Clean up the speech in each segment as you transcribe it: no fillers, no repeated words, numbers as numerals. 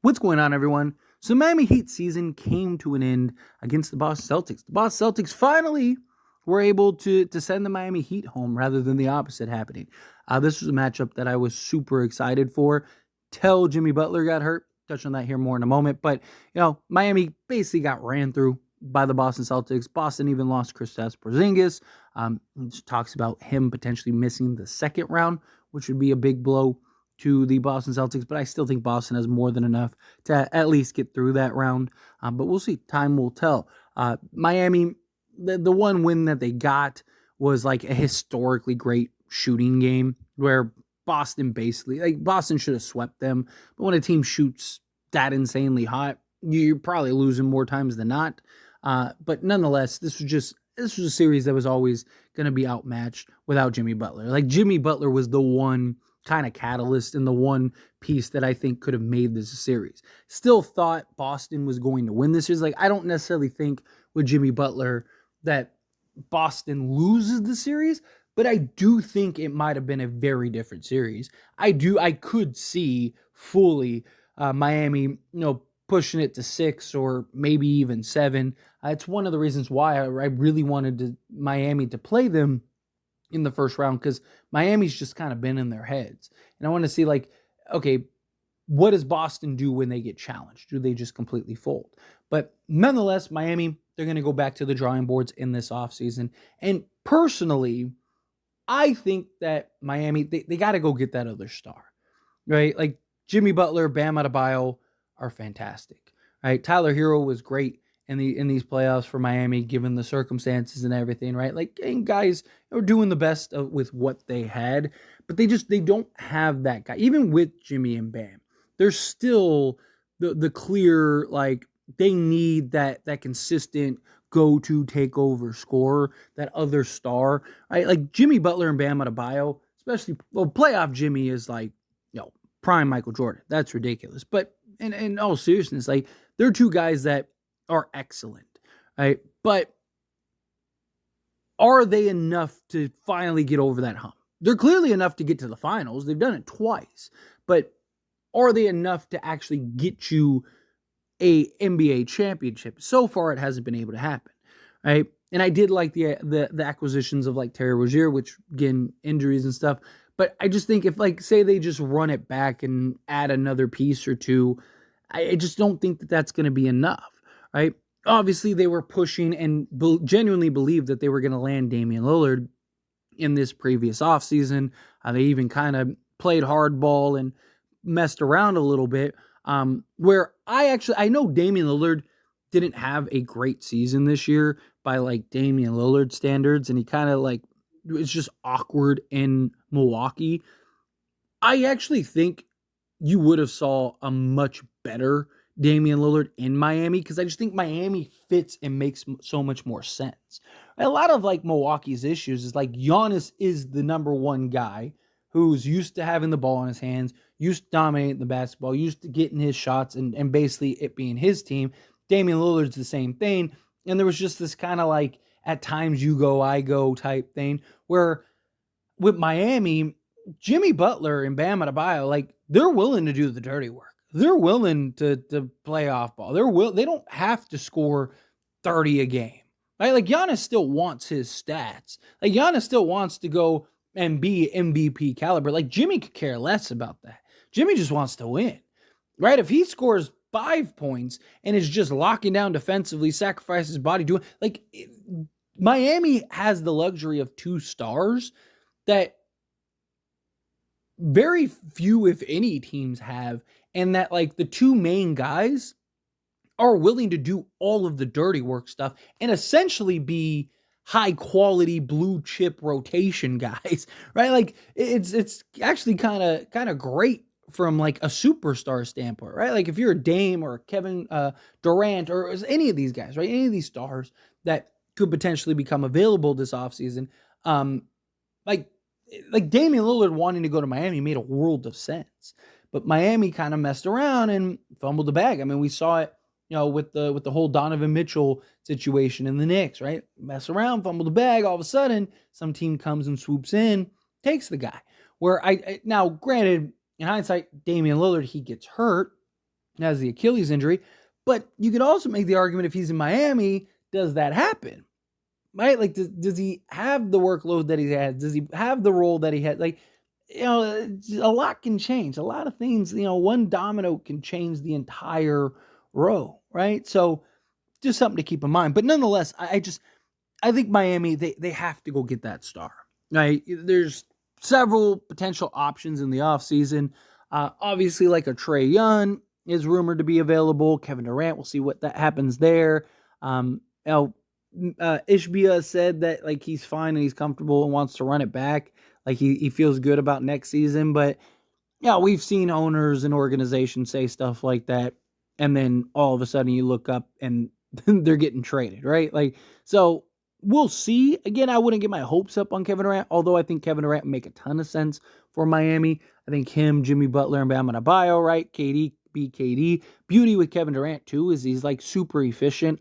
What's going on, everyone? So Miami Heat season came to an end against the Boston Celtics. The Boston Celtics finally were able to send the Miami Heat home rather than the opposite happening. This was a matchup that I was super excited for till Jimmy Butler got hurt. Touch on that here more in a moment. But, Miami basically got ran through by the Boston Celtics. Boston even lost Kristaps Porzingis. Talks about him potentially missing the second round, which would be a big blow to the Boston Celtics, but I still think Boston has more than enough to at least get through that round. But we'll see. Time will tell. Miami, the one win that they got was like a historically great shooting game where Boston should have swept them. But when a team shoots that insanely hot, you're probably losing more times than not. But nonetheless, this was a series that was always going to be outmatched without Jimmy Butler. Like, Jimmy Butler was the one kind of catalyst and the one piece that I think could have made this a series. Still thought Boston was going to win this series. Like, I don't necessarily think with Jimmy Butler that Boston loses the series, but I do think it might have been a very different series. I could see fully Miami, pushing it to 6 or maybe even 7. It's one of the reasons why I really wanted Miami to play them in the first round, because Miami's just kind of been in their heads. And I want to see, okay, what does Boston do when they get challenged? Do they just completely fold? But nonetheless, Miami, they're going to go back to the drawing boards in this offseason. And personally, I think that Miami, they got to go get that other star, right? Like, Jimmy Butler, Bam Adebayo are fantastic, right? Tyler Hero was great in these playoffs for Miami, given the circumstances and everything, right? Like, and guys are doing the best with what they had, but they don't have that guy. Even with Jimmy and Bam, there's still the clear, like, they need that consistent go-to takeover scorer, that other star, right? Like, Jimmy Butler and Bam Adebayo, especially, playoff Jimmy is like, prime Michael Jordan. That's ridiculous. But in all seriousness, like, they're two guys that are excellent, right? But are they enough to finally get over that hump? They're clearly enough to get to the finals. They've done it twice. But are they enough to actually get you a NBA championship? So far, it hasn't been able to happen, right? And I did like the acquisitions of, like, Terry Rozier, which, again, injuries and stuff. But I just think if, like, say they just run it back and add another piece or two, I just don't think that that's going to be enough, right? Obviously, they were pushing and genuinely believed that they were going to land Damian Lillard in this previous offseason. They even kind of played hardball and messed around a little bit, where I know Damian Lillard didn't have a great season this year by, like, Damian Lillard standards, and he kind of, like, it's just awkward in Milwaukee. I actually think you would have saw a much better Damian Lillard in Miami, because I just think Miami fits and makes so much more sense. A lot of, like, Milwaukee's issues is, like, Giannis is the number one guy who's used to having the ball in his hands, used to dominating the basketball, used to getting his shots and basically it being his team. Damian Lillard's the same thing. And there was just this kind of, like, at times you go, I go type thing, where with Miami, Jimmy Butler and Bam Adebayo, like, they're willing to do the dirty work. They're willing to play off ball. They don't have to score 30 a game, right? Like, Giannis still wants his stats. Like, Giannis still wants to go and be MVP caliber. Like, Jimmy could care less about that. Jimmy just wants to win, right? If he scores 5 points and is just locking down defensively, sacrifices his body doing, like, Miami has the luxury of 2 stars that very few, if any, teams have, and that, like, the 2 main guys are willing to do all of the dirty work stuff and essentially be high quality blue chip rotation guys, right? Like, it's actually kind of great from, like, a superstar standpoint, right? Like, if you're a Dame or Kevin Durant or any of these guys, right? Any of these stars that could potentially become available this offseason, like Damian Lillard wanting to go to Miami made a world of sense. But Miami kind of messed around and fumbled the bag. I mean, we saw it, with the whole Donovan Mitchell situation in the Knicks, right? Mess around, fumble the bag. All of a sudden, some team comes and swoops in, takes the guy. Where now, granted, in hindsight, Damian Lillard, he gets hurt, has the Achilles injury. But you could also make the argument if he's in Miami, does that happen? Right? Like, does he have the workload that he has? Does he have the role that he had? Like, a lot can change. A lot of things, one domino can change the entire row, right? So just something to keep in mind. But nonetheless, I think Miami, they have to go get that star, right? There's several potential options in the offseason. Obviously, like a Trae Young is rumored to be available. Kevin Durant, we'll see what that happens there. Ishbia said that like he's fine and he's comfortable and wants to run it back. Like he feels good about next season. But yeah, we've seen owners and organizations say stuff like that. And then all of a sudden you look up and they're getting traded, right? Like, so we'll see. Again, I wouldn't get my hopes up on Kevin Durant, although I think Kevin Durant would make a ton of sense for Miami. I think him, Jimmy Butler, and Bam Adebayo, right? KD, BKD. Beauty with Kevin Durant, too, is he's like super efficient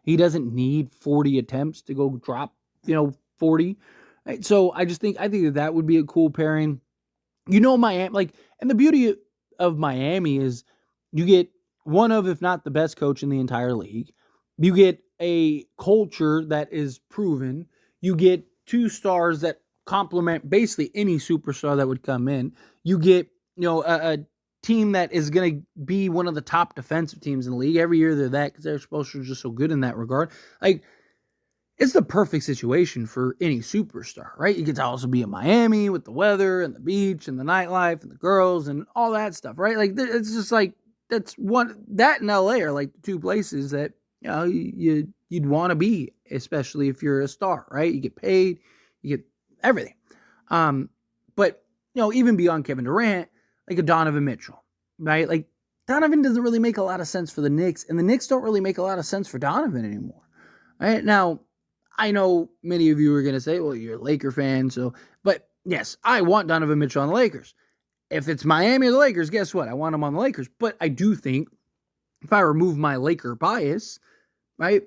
he doesn't need 40 attempts to go drop, 40. Right? So I think that would be a cool pairing. Miami, and the beauty of Miami is you get one of, if not the best coach in the entire league. You get a culture that is proven. You get two stars that complement basically any superstar that would come in. You get, a team that is going to be one of the top defensive teams in the league. Every year they're that because their exposure is just so good in that regard. Like, it's the perfect situation for any superstar, right? You get to also be in Miami with the weather and the beach and the nightlife and the girls and all that stuff, right? Like, it's just like, that in LA are like the two places that, you'd want to be, especially if you're a star, right? You get paid, you get everything. But, even beyond Kevin Durant, like a Donovan Mitchell, right? Like, Donovan doesn't really make a lot of sense for the Knicks, and the Knicks don't really make a lot of sense for Donovan anymore, right? Now, I know many of you are going to say, well, you're a Laker fan, but yes, I want Donovan Mitchell on the Lakers. If it's Miami or the Lakers, guess what? I want him on the Lakers. But I do think if I remove my Laker bias, right,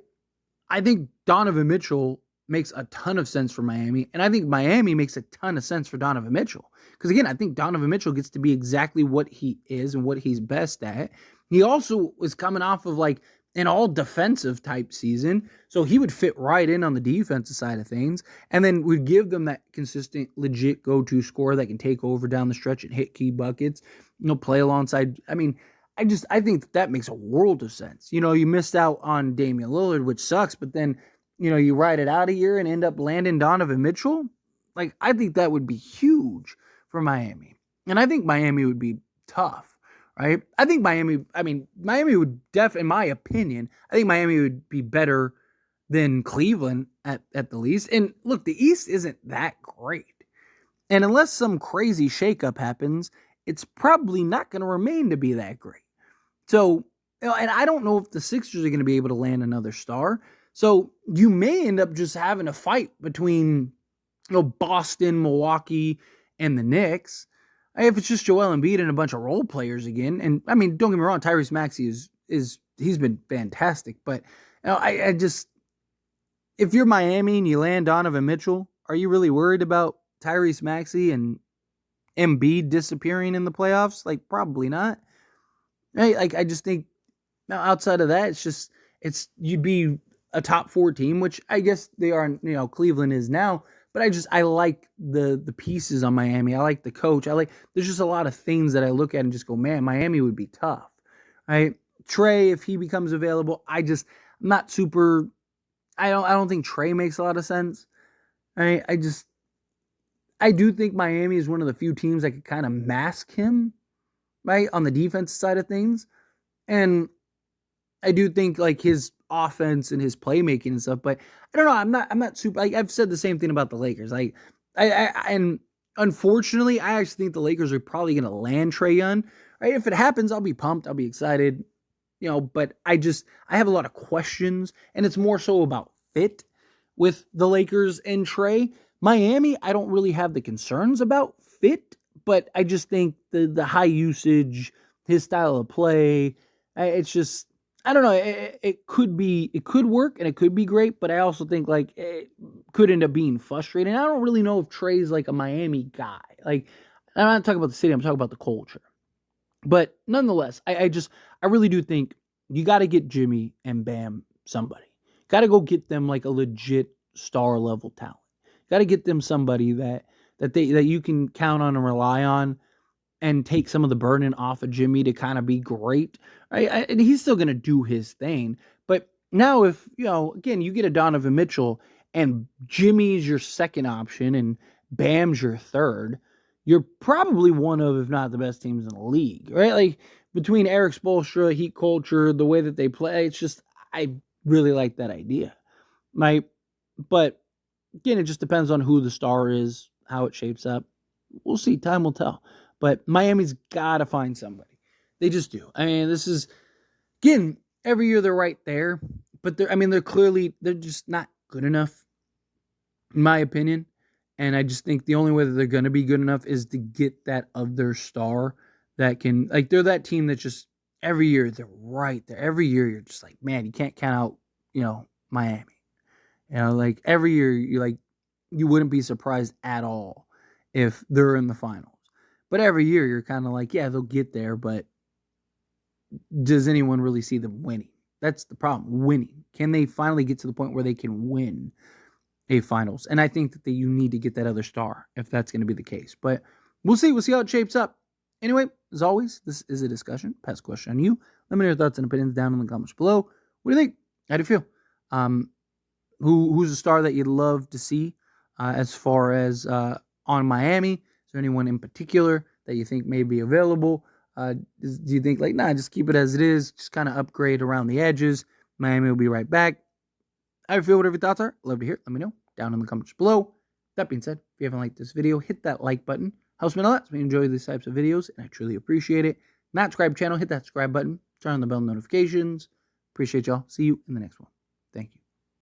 I think Donovan Mitchell makes a ton of sense for Miami, and I think Miami makes a ton of sense for Donovan Mitchell. Because again, I think Donovan Mitchell gets to be exactly what he is and what he's best at. He also was coming off of like an all defensive type season, so he would fit right in on the defensive side of things, and then would give them that consistent, legit go-to scorer that can take over down the stretch and hit key buckets, play alongside. I mean, I think that makes a world of sense. You missed out on Damian Lillard, which sucks, but then, you ride it out a year and end up landing Donovan Mitchell. Like, I think that would be huge for Miami. And I think Miami would be tough, right? I think Miami would in my opinion, I think Miami would be better than Cleveland at the least. And look, the East isn't that great. And unless some crazy shakeup happens, it's probably not going to remain to be that great. So, and I don't know if the Sixers are going to be able to land another star. So you may end up just having a fight between, Boston, Milwaukee, and the Knicks. If it's just Joel Embiid and a bunch of role players again. And I mean, don't get me wrong, Tyrese Maxey he's been fantastic. But I just, if you're Miami and you land Donovan Mitchell, are you really worried about Tyrese Maxey and Embiid disappearing in the playoffs? Like, probably not. Right? Like, I just think now outside of that, you'd be a top 4 team, which I guess they are, Cleveland is now. But I like the pieces on Miami. I like the coach. There's just a lot of things that I look at and just go, man, Miami would be tough. Right? Trae, if he becomes available, I'm not super, I don't think Trae makes a lot of sense. Right? I do think Miami is one of the few teams that could kind of mask him, right, on the defense side of things. And I do think like his offense and his playmaking and stuff, but I don't know. I'm not super. I've said the same thing about the Lakers. And unfortunately, I actually think the Lakers are probably going to land Trae Young. Right? If it happens, I'll be pumped. I'll be excited. But I have a lot of questions, and it's more so about fit with the Lakers and Trae. Miami, I don't really have the concerns about fit, but I just think the high usage, his style of play, it's just, I don't know. It could work and it could be great, but I also think like it could end up being frustrating. I don't really know if Trae's like a Miami guy. Like, I'm not talking about the city. I'm talking about the culture. But nonetheless, I really do think you got to get Jimmy and Bam somebody. Got to go get them like a legit star level talent. Got to get them somebody that you can count on and rely on, and take some of the burden off of Jimmy to kind of be great. Right? And he's still going to do his thing. But now if, again, you get a Donovan Mitchell and Jimmy's your second option and Bam's your third, you're probably one of, if not the best teams in the league, right? Like between Eric Spoelstra, Heat culture, the way that they play, it's just, I really like that idea. Right? But again, it just depends on who the star is, how it shapes up. We'll see. Time will tell. But Miami's got to find somebody. They just do. I mean, this is, again, every year they're right there. But they're just not good enough, in my opinion. And I just think the only way that they're going to be good enough is to get that other star that can, like, they're that team that just, every year they're right there. Every year you're just like, man, you can't count out, Miami. Like every year you wouldn't be surprised at all if they're in the finals. But every year you're kind of like, yeah, they'll get there, but does anyone really see them winning? That's the problem, winning. Can they finally get to the point where they can win a finals? And I think that you need to get that other star if that's going to be the case. But we'll see. We'll see how it shapes up. Anyway, as always, this is a discussion. Pass a question on you. Let me know your thoughts and opinions down in the comments below. What do you think? How do you feel? Who's a star that you'd love to see as far as on Miami? Is there anyone in particular that you think may be available? Do you think just keep it as it is, just kind of upgrade around the edges? Miami will be right back. How do you feel? Whatever your thoughts are, love to hear it. Let me know down in the comments below. That being said, if you haven't liked this video, hit that like button. Helps me a lot. So we enjoy these types of videos, and I truly appreciate it. Not subscribe channel, hit that subscribe button. Turn on the bell notifications. Appreciate y'all. See you in the next one. Thank you.